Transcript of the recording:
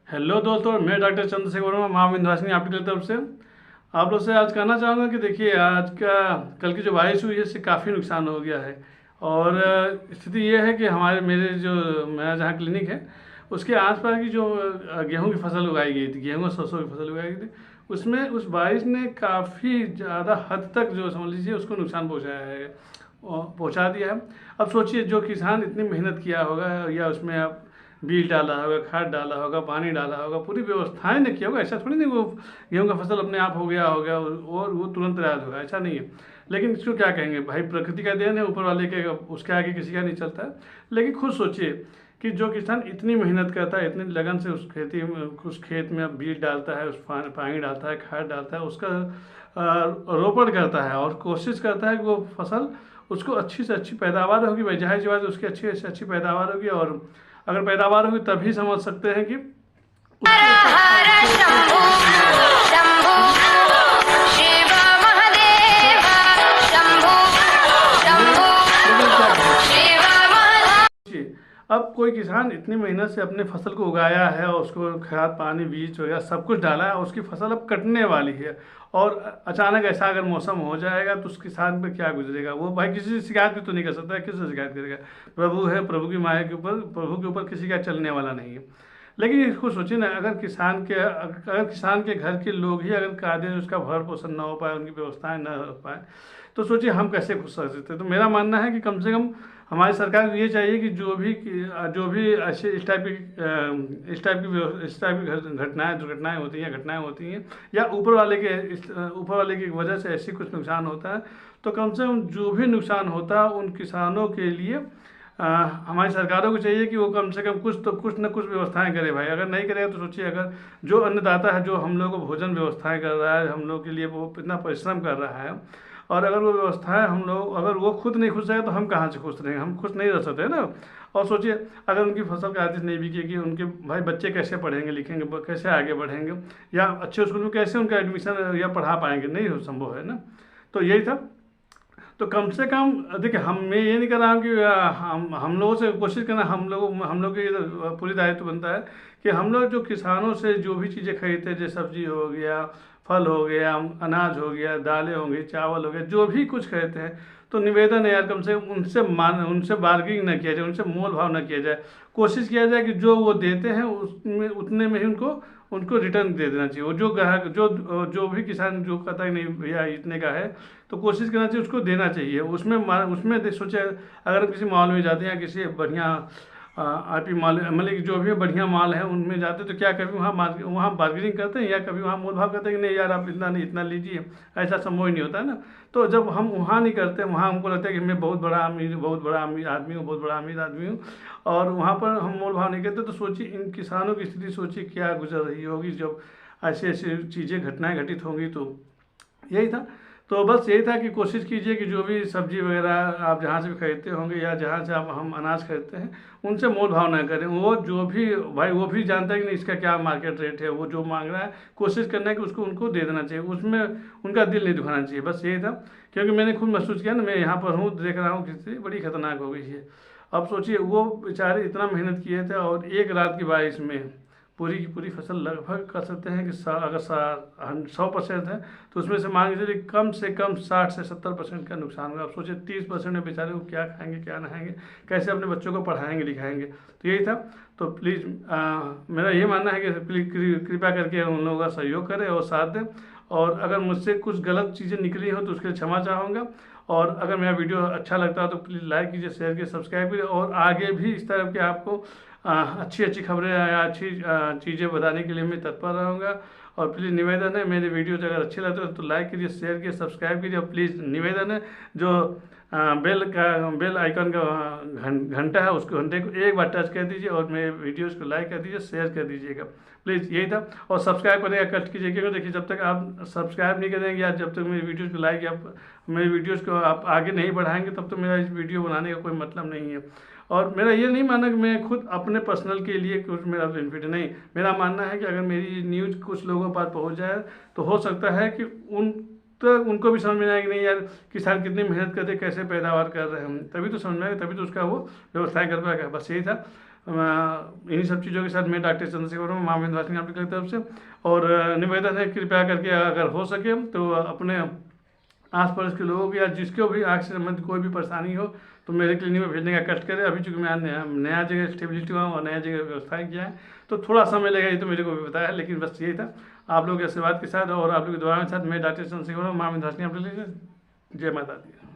Hello दोस्तों, मैं doctor Chandrashekhar Verma, माँ विंध्यवासिनी आपकी तरफ से आप लोग से आज कहना चाहूँगा कि देखिए, आज का कल की जो बारिश हुई है इससे काफ़ी नुकसान हो गया है। और स्थिति ये है कि मेरा जहाँ क्लिनिक है उसके आसपास की जो गेहूं की फसल उगाई गई थी, गेहूं और सरसों की फसल उगाई गई थी, उसमें उस बारिश ने काफ़ी ज़्यादा हद तक जो समझ लीजिए उसको नुकसान पहुँचाया है और पहुँचा दिया है। अब सोचिए, जो किसान इतनी मेहनत किया होगा या उसमें आप बीज डाला होगा, खाद डाला होगा, पानी डाला होगा, पूरी व्यवस्थाएं ने किया होगा। ऐसा थोड़ी नहीं वो गेहूं का फसल अपने आप हो गया होगा और वो तुरंत तैयार होगा, ऐसा नहीं है। लेकिन इसको क्या कहेंगे भाई, प्रकृति का देन है, ऊपर वाले के, उसके आगे किसी का नहीं चलता है। लेकिन खुद सोचिए कि जो किसान इतनी मेहनत करता है, इतनी लगन से उस खेत में बीज डालता है, उस पानी डालता है, खाद डालता है, उसका रोपण करता है और कोशिश करता है कि वो फसल उसको अच्छी से अच्छी पैदावार होगी। भाई जाहिर सी बात है उसकी अच्छी से अच्छी पैदावार होगी, और अगर पैदावार होगी तभी समझ सकते हैं कि हर हर शंभू शंभू शिव महादेव शंभू शंभू शिव महादेव। अब कोई किसान इतनी मेहनत से अपने फसल को उगाया है और उसको खाद पानी बीज वगैरह सब कुछ डाला है, उसकी फसल अब कटने वाली है और अचानक ऐसा अगर मौसम हो जाएगा तो उस किसान पे क्या गुजरेगा। वो भाई किसी से शिकायत भी तो नहीं कर सकता है, किससे शिकायत करेगा। प्रभु है, प्रभु की माया के ऊपर, प्रभु के ऊपर किसी का चलने वाला नहीं है। लेकिन इसको सोचिए ना, अगर किसान के घर के लोग ही अगर कायदे से उसका भरण पोषण ना हो पाए, उनकी व्यवस्थाएं ना हो पाए, तो सोचिए हम कैसे खुश रह सकते हैं। तो मेरा मानना है कि कम से कम हमारी सरकार को ये चाहिए कि जो भी ऐसे इस टाइप की दुर्घटनाएं होती हैं, घटनाएं होती हैं, या ऊपर वाले की वजह से ऐसी कुछ नुकसान होता है, तो कम से कम जो भी नुकसान होता है उन किसानों के लिए हमारी सरकारों को चाहिए कि वो कम से कम कुछ न कुछ व्यवस्थाएं करे। भाई अगर नहीं करेगा तो सोचिए, अगर जो अन्नदाता है, जो हम लोग को भोजन व्यवस्थाएं कर रहा है, हम लोग के लिए वो इतना परिश्रम कर रहा है, और अगर वो व्यवस्थाएं अगर वो खुद नहीं खुश रहेगा तो हम कहाँ से खुश रहेंगे, हम खुश नहीं रह सकते ना। और सोचिए, अगर उनकी फसल का आदेश नहीं बिकेगी, उनके भाई बच्चे कैसे पढ़ेंगे लिखेंगे, कैसे आगे बढ़ेंगे, या अच्छे स्कूल में कैसे उनका एडमिशन या पढ़ा पाएंगे, नहीं हो संभव है ना। तो यही था। तो कम से कम देखिए, मैं ये नहीं कर रहा हूँ कि हम लोगों से कोशिश करना, हम लोग की पूरी दायित्व बनता है कि हम लोग जो किसानों से जो भी चीज़ें खरीदते हैं, जैसे सब्जी हो गया, फल हो गया, अनाज हो गया, दालें हो गई, चावल हो गया, जो भी कुछ खरीदते हैं, तो निवेदन है यार, कम से कम उनसे बार्गेनिंग न किया जाए, उनसे मोल भाव न किया जाए। कोशिश किया जाए कि जो वो देते हैं उसमें उतने में ही उनको रिटर्न दे देना चाहिए। वो जो ग्राहक जो भी किसान जो कहता है नहीं भैया इतने का है, तो कोशिश करना चाहिए उसको देना चाहिए। उसमें सोचे, अगर किसी मॉल में जाते हैं या किसी बढ़िया आईपी माल, मतलब कि जो भी बढ़िया माल है उनमें जाते, तो क्या कभी वहाँ बार्गेनिंग करते हैं या कभी वहाँ मोल भाव करते हैं कि नहीं यार आप इतना नहीं इतना लीजिए, ऐसा संभव ही नहीं होता है ना। तो जब हम वहाँ नहीं करते, वहाँ हमको लगता है कि मैं बहुत बड़ा अमीर आदमी हूँ, बहुत बड़ा अमीर आदमी हूँ, और वहाँ पर हम मोल भाव नहीं करते, तो सोचिए इन किसानों की स्थिति, सोचिए क्या गुजर रही होगी जब ऐसी ऐसी चीज़ें घटनाएं घटित होंगी। तो यही था। तो बस यही था कि कोशिश कीजिए कि जो भी सब्जी वगैरह आप जहाँ से भी खरीदते होंगे या जहाँ से हम अनाज खरीदते हैं, उनसे मोल भाव ना करें। वो जो भी भाई वो भी जानता है कि नहीं इसका क्या मार्केट रेट है, वो जो मांग रहा है कोशिश करना है कि उनको दे देना चाहिए, उसमें उनका दिल नहीं दुखाना चाहिए। बस यही था। क्योंकि मैंने खुद महसूस किया ना, मैं यहाँ पर हूँ, देख रहा हूँ कि स्थिति बड़ी खतरनाक हो गई है। अब सोचिए, वो बेचारे इतना मेहनत किए थे और एक रात की बारिश में पूरी की पूरी फसल लगभग कर सकते हैं कि अगर 100% है तो उसमें से मान के चलिए कम से कम 60 से 70% का नुकसान होगा। आप सोचिए 30% में बेचारे को क्या खाएंगे क्या नहाएंगे, कैसे अपने बच्चों को पढ़ाएंगे लिखाएंगे। तो यही था। तो प्लीज़ मेरा ये मानना है कि प्लीज़ कृपया करके उन लोगों का सहयोग करें और साथ दें। और अगर मुझसे कुछ गलत चीज़ें निकली हो तो उसके लिए क्षमा चाहूँगा। और अगर मेरा वीडियो अच्छा लगता है तो प्लीज़ लाइक कीजिए, शेयर कीजिए, सब्सक्राइब कीजिए, और आगे भी इस तरह के आपको अच्छी अच्छी खबरें या अच्छी चीज़ें बताने के लिए मैं तत्पर रहूँगा। और प्लीज़ निवेदन है, मेरे वीडियोज़ अगर अच्छे लगते हैं तो लाइक कीजिए, शेयर कीजिए, सब्सक्राइब कीजिए। और प्लीज़ निवेदन है, जो बेल आइकन का घंटा है, उसको घंटे को एक बार टच कर दीजिए और मेरे वीडियोज़ को लाइक कर दीजिए, शेयर कर दीजिएगा प्लीज़। यही था। और सब्सक्राइब करने का कष्ट कीजिए, क्योंकि देखिए जब तक आप सब्सक्राइब नहीं करेंगे या जब तक मेरी वीडियोज़ को लाइक या मेरी वीडियोज़ को आप आगे नहीं बढ़ाएंगे, तब तो मेरा इस वीडियो बनाने का कोई मतलब नहीं है। और मेरा ये नहीं मानना कि मैं खुद अपने पर्सनल के लिए कुछ मेरा बेनिफिट नहीं। मेरा मानना है कि अगर मेरी न्यूज़ कुछ लोगों पर पहुंच जाए तो हो सकता है कि उनको भी समझ में आए कि नहीं यार किसान कितनी मेहनत करते, कैसे पैदावार कर रहे हैं, तभी तो समझ में आएगा, तभी तो उसका वो व्यवस्थाएं कर पाएगा। बस यही था। इन्हीं सब चीज़ों के साथ मैं डॉक्टर चंद्रशेखर हूँ, माँ विंध्यवासिनी आप की तरफ से। और निवेदन है, कृपया करके अगर हो सके तो अपने आस पड़ोस के लोगों की या जिसको भी आँख से संबंधित कोई भी परेशानी हो तो मेरे क्लिनिक में भेजने का कष्ट करें। अभी चूँकि मैं नया जगह स्टेबिलिटी हुआ और नया जगह व्यवस्था किया है तो थोड़ा समय लगेगा, ये तो मेरे को भी बताया है, लेकिन बस यही था। आप लोगों के आशीर्वाद के साथ और आप लोगों की दुआ के साथ मैं डॉक्टर चंद्रशेखर हूँ, माँ विंध्यवासिनी आप। जय माता दी।